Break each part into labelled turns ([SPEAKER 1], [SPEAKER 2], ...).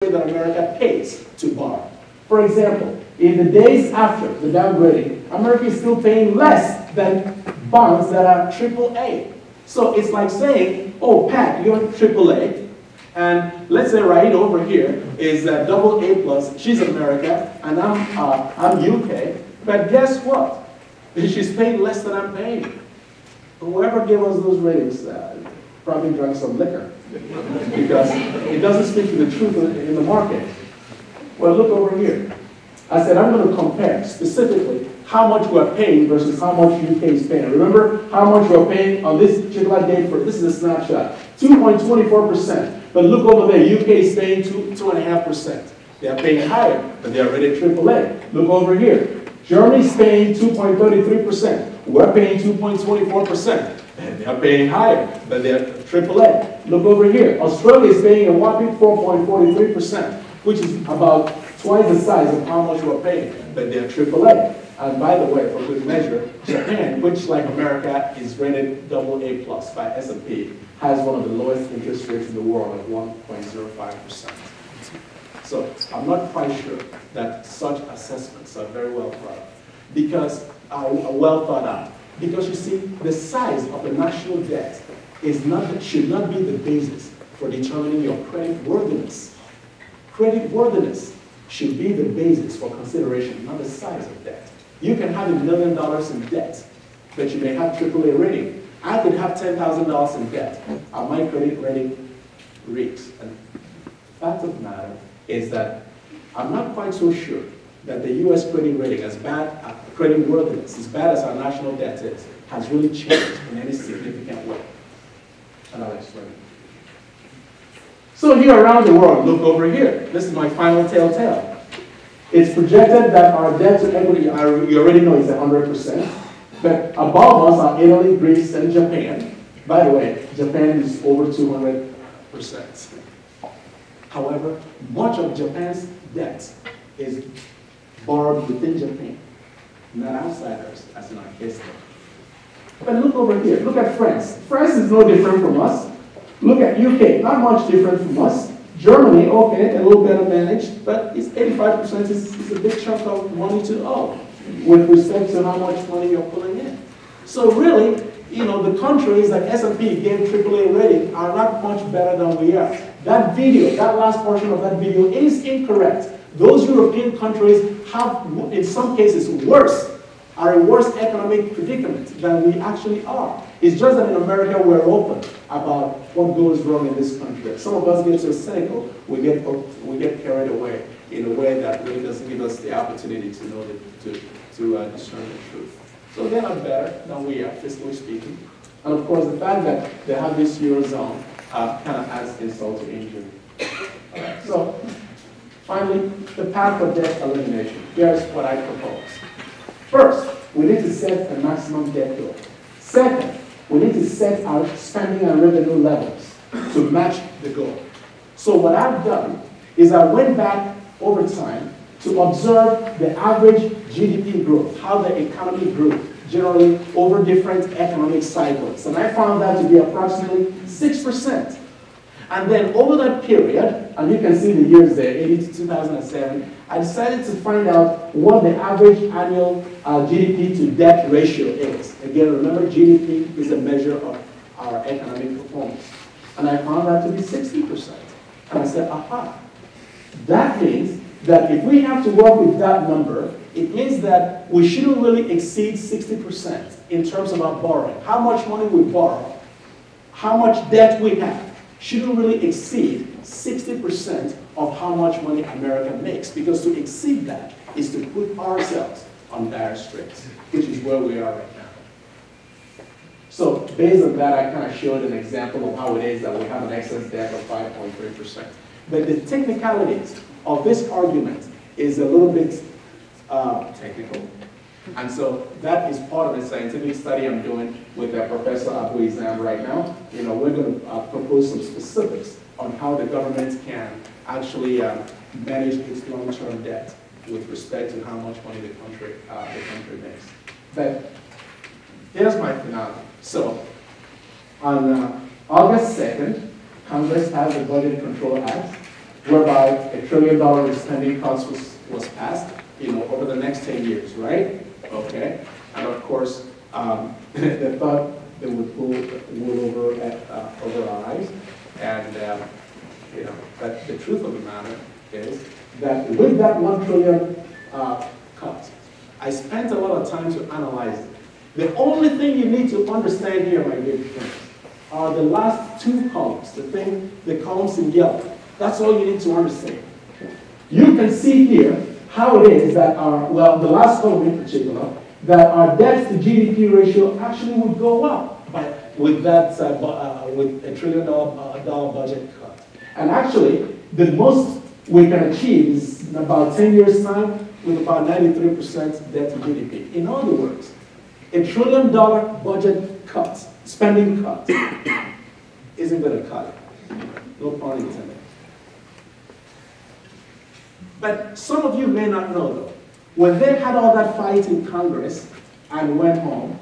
[SPEAKER 1] that America pays to borrow. For example, in the days after the downgrading, America is still paying less than bonds that are AAA. So it's like saying, oh, Pat, you're AAA, and let's say right over here is AA+. She's America, and I'm UK. But guess what? She's paying less than I'm paying. Whoever gave us those ratings probably drank some liquor because it doesn't speak to the truth in the market. Well, look over here. I said I'm going to compare specifically how much we're paying versus how much UK is paying. Remember how much we're paying on this particular date for, this is a snapshot, 2.24%. But look over there, UK is paying 2.5%. They are paying higher, but they are rated AAA. Look over here. Germany's paying 2.33%. We're paying 2.24%. They are paying higher, but they are AAA. Look over here. Australia is paying a whopping 4.43%, which is about twice the size of how much we're paying, but they're AAA. And by the way, for good measure, Japan, which like America is rated AA+ by S&P, has one of the lowest interest rates in the world at 1.05%. So I'm not quite sure that such assessments are very well thought out, because Because you see, the size of the national debt should not be the basis for determining your credit worthiness. Credit worthiness should be the basis for consideration, not the size of debt. You can have $1 million in debt, but you may have AAA rating. I could have $10,000 in debt. My credit rating reeks. And the fact of the matter is that I'm not quite so sure that the U.S. credit rating, as bad credit worthiness, as bad as our national debt is, has really changed in any significant way. And I'll explain. So here around the world, look over here. This is my final telltale. It's projected that our debt to equity, you already know, is 100%. But above us are Italy, Greece, and Japan. By the way, Japan is over 200%. However, much of Japan's debt is borrowed within Japan, not outsiders, as in our case. But look over here. Look at France. France is no different from us. Look at UK. Not much different from us. Germany, okay, a little better managed, but it's 85% is a big chunk of money to owe with respect to how much money you're pulling in. So really, you know, the countries that S&P gave AAA rating are not much better than we are. That video, that last portion of that video is incorrect. Those European countries have, in some cases, are a worse economic predicament than we actually are. It's just that in America we're open about what goes wrong in this country. Some of us get so cynical, we get carried away in a way that really doesn't give us the opportunity to know to discern the truth. So they're not better than we are, fiscally speaking. And of course, the fact that they have this Eurozone kind of adds insult to injury. So finally, the path for debt elimination. Here's what I propose. First, we need to set a maximum debt goal. Second, we need to set our spending and revenue levels to match the goal. So what I've done is I went back over time to observe the average GDP growth, how the economy grew generally over different economic cycles. And I found that to be approximately 6%. And then over that period, and you can see the years there, 80 to 2007, I decided to find out what the average annual GDP to debt ratio is. Again, remember, GDP is a measure of our economic performance. And I found that to be 60%. And I said, aha, that means that if we have to work with that number, it means that we shouldn't really exceed 60% in terms of our borrowing. How much money we borrow, how much debt we have, shouldn't really exceed 60% of how much money America makes, because to exceed that is to put ourselves on dire straits, which is where we are right now. So based on that, I kind of showed an example of how it is that we have an excess debt of 5.3%. But the technicalities of this argument is a little bit technical. And so that is part of the scientific study I'm doing with Professor Abu Izam right now. You know, we're going to propose some specifics on how the government can actually manage its long-term debt with respect to how much money the country makes. But here's my finale. So on August 2nd, Congress passed the Budget Control Act, whereby $1 trillion in spending cuts was passed, over the next 10 years, right? Okay. And of course, they thought they would pull wool over our eyes. And, but the truth of the matter is that with that $1 trillion cut, I spent a lot of time to analyze it. The only thing you need to understand here, my dear friends, are the last two columns, the columns in yellow. That's all you need to understand. You can see here how it is that the last column in particular, that our debt to GDP ratio actually would go up with that, with $1 trillion budget cut. And actually, the most we can achieve is in about 10 years' time with about 93% debt to GDP. In other words, $1 trillion budget cut, spending cut, isn't going to cut it. No pun intended. But some of you may not know, though, when they had all that fight in Congress and went home,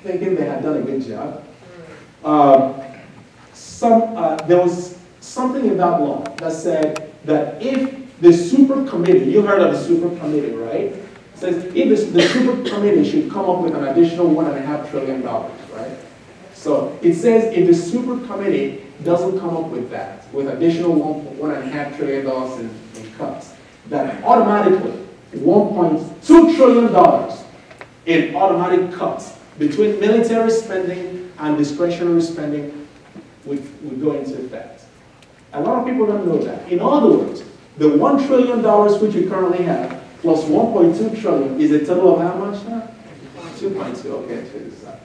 [SPEAKER 1] thinking they had done a good job, there was something in that law that said that if the super committee, you heard of the super committee, right? It says if the super committee should come up with an additional $1.5 trillion, right? So it says if the super committee doesn't come up with that, with additional $1.5 trillion in cuts, that automatically $1.2 trillion in automatic cuts between military spending and discretionary spending would go into effect. A lot of people don't know that. In other words, the $1 trillion which we currently have plus $1.2 trillion is a total of how much now? 2.2. Okay, check this out.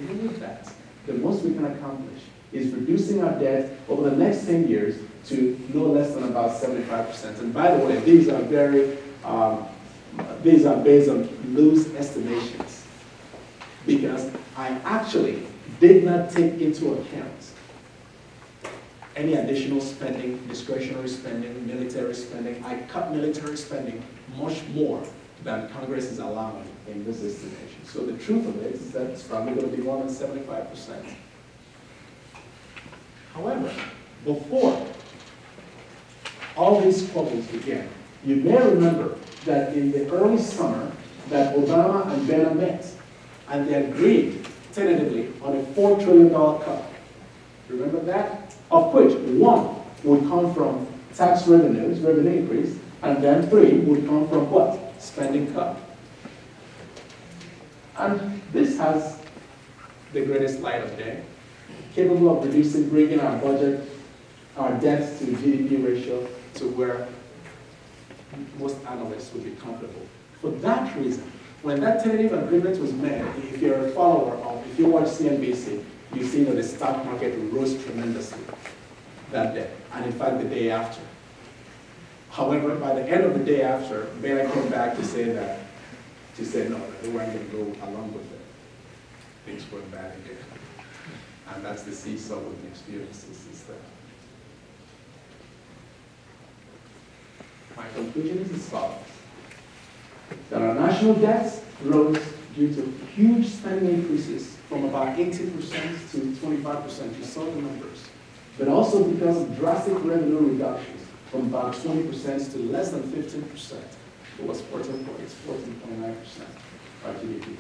[SPEAKER 1] Even with that, the most we can accomplish is reducing our debt over the next 10 years to no less than about 75%. And by the way, these are based on loose estimations, because I actually did not take into account any additional spending, discretionary spending, military spending. I cut military spending much more than Congress is allowing in this estimation. So the truth of it is that it's probably going to be more than 75%. However, before all these squabbles began, you may remember that in the early summer that Obama and Boehner met, and they agreed tentatively on a $4 trillion cut. Remember that? Of which one would come from tax revenues, revenue increase, and then 3 would come from what? Spending cut. And this has the greatest light of day, capable of bringing our budget, our debt to GDP ratio to where most analysts would be comfortable. For that reason, when that tentative agreement was made, if you're a follower of, if you watch CNBC, you see that the stock market rose tremendously that day, and in fact the day after. However, by the end of the day after, Boehner came back to say no, they weren't going to go along with it. Things went bad again. And that's the seesaw with the experiences is there. My conclusion is as follows: that our national debts rose due to huge spending increases from about 18% to 25%. You saw the numbers. But also because of drastic revenue reductions from about 20% to less than 15%. It was 14.9% of GDP.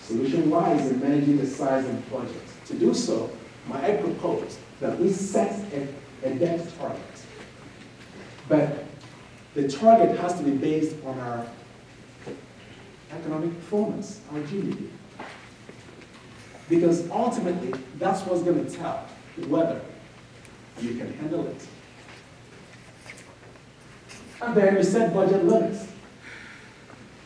[SPEAKER 1] Solution lies in managing the size of the budget. To do so, I propose that we set a debt target. But the target has to be based on our economic performance, our GDP. Because ultimately, that's what's going to tell whether you can handle it. And then you set budget limits.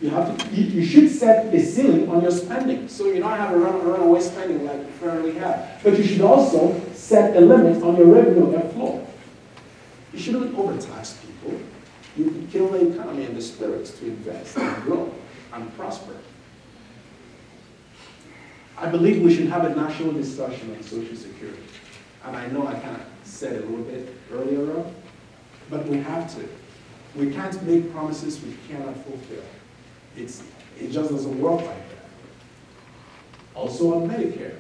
[SPEAKER 1] You should set a ceiling on your spending, so you don't have a runaway spending like you currently have. But you should also set a limit on your revenue and flow. You shouldn't overtax people. You can kill the economy and the spirits to invest and grow and prosper. I believe we should have a national discussion on Social Security. And I know I kind of said it a little bit earlier on, but we have to. We can't make promises we cannot fulfill. It just doesn't work like that. Also on Medicare,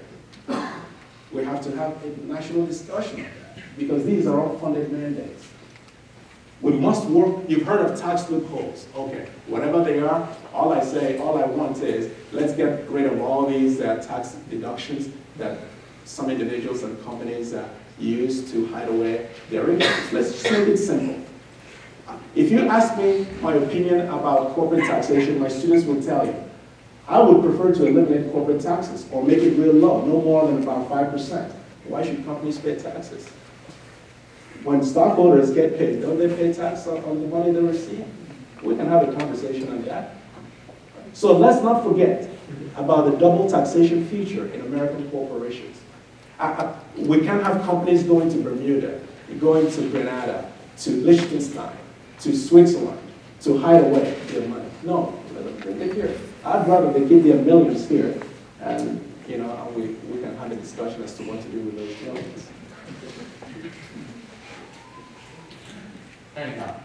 [SPEAKER 1] we have to have a national discussion on that. because these are all funded mandates. We must work, you've heard of tax loopholes. Okay, whatever they are, all I want is, let's get rid of all these tax deductions that some individuals and companies use to hide away their incomes. Let's just make it simple. If you ask me my opinion about corporate taxation, my students will tell you, I would prefer to eliminate corporate taxes or make it real low, no more than about 5%. Why should companies pay taxes? When stockholders get paid, don't they pay tax on the money they receive? We can have a conversation on that. So let's not forget about the double taxation feature in American corporations. We can't have companies going to Bermuda, going to Grenada, to Liechtenstein, to Switzerland, to hide away their money. No, let them bring it here. I'd rather they keep their millions here, and we can have a discussion as to what to do with those millions. Anyhow,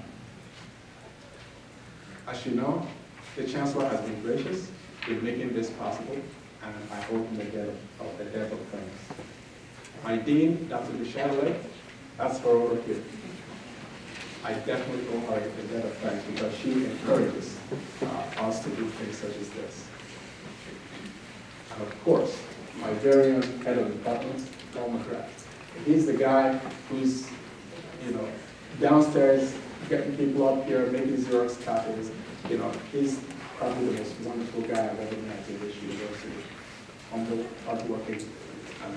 [SPEAKER 1] as you know, the Chancellor has been gracious in making this possible, and I hope in the depth of thanks. My Dean, Dr. Duchatelet, that's her over here. I definitely owe her a debt of thanks because she encourages us to do things such as this. And of course, my very own head of department, Paul McGrath. He's the guy who's, downstairs getting people up here, making Xerox copies. He's probably the most wonderful guy I've ever met at this university. Humble, hardworking, and